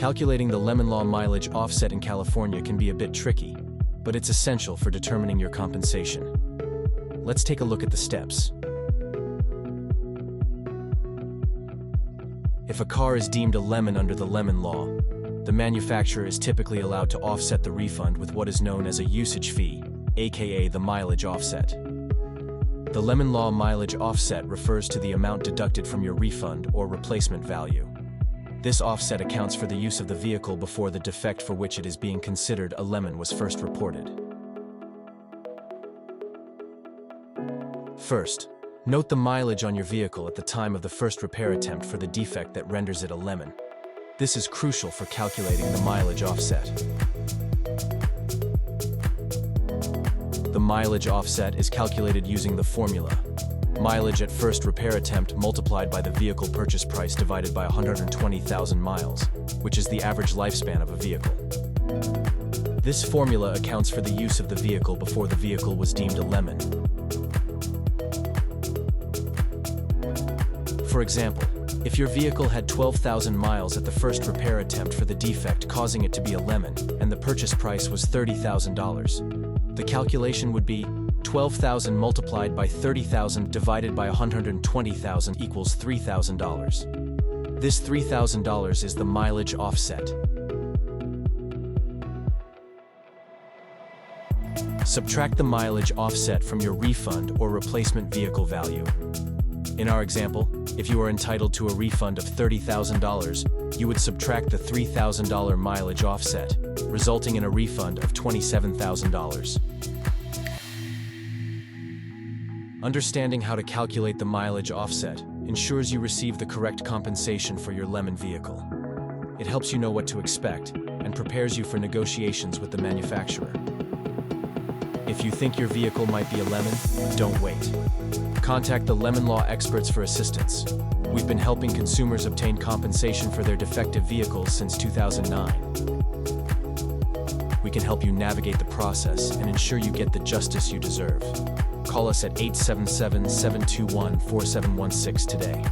Calculating the lemon law mileage offset in California can be a bit tricky, but it's essential for determining your compensation. Let's take a look at the steps. If a car is deemed a lemon under the lemon law, the manufacturer is typically allowed to offset the refund with what is known as a usage fee, aka the mileage offset. The lemon law mileage offset refers to the amount deducted from your refund or replacement value. This offset accounts for the use of the vehicle before the defect for which it is being considered a lemon was first reported. First, note the mileage on your vehicle at the time of the first repair attempt for the defect that renders it a lemon. This is crucial for calculating the mileage offset. The mileage offset is calculated using the formula: mileage at first repair attempt multiplied by the vehicle purchase price divided by 120,000 miles, which is the average lifespan of a vehicle. This formula accounts for the use of the vehicle before the vehicle was deemed a lemon. For example, if your vehicle had 12,000 miles at the first repair attempt for the defect causing it to be a lemon, and the purchase price was $30,000, the calculation would be 12,000 multiplied by 30,000 divided by 120,000 equals $3,000. This $3,000 is the mileage offset. Subtract the mileage offset from your refund or replacement vehicle value. In our example, if you are entitled to a refund of $30,000, you would subtract the $3,000 mileage offset, resulting in a refund of $27,000. Understanding how to calculate the mileage offset ensures you receive the correct compensation for your lemon vehicle. It helps you know what to expect and prepares you for negotiations with the manufacturer. If you think your vehicle might be a lemon, don't wait. Contact the Lemon Law experts for assistance. We've been helping consumers obtain compensation for their defective vehicles since 2009. We can help you navigate the process and ensure you get the justice you deserve. Call us at 877-721-4716 today.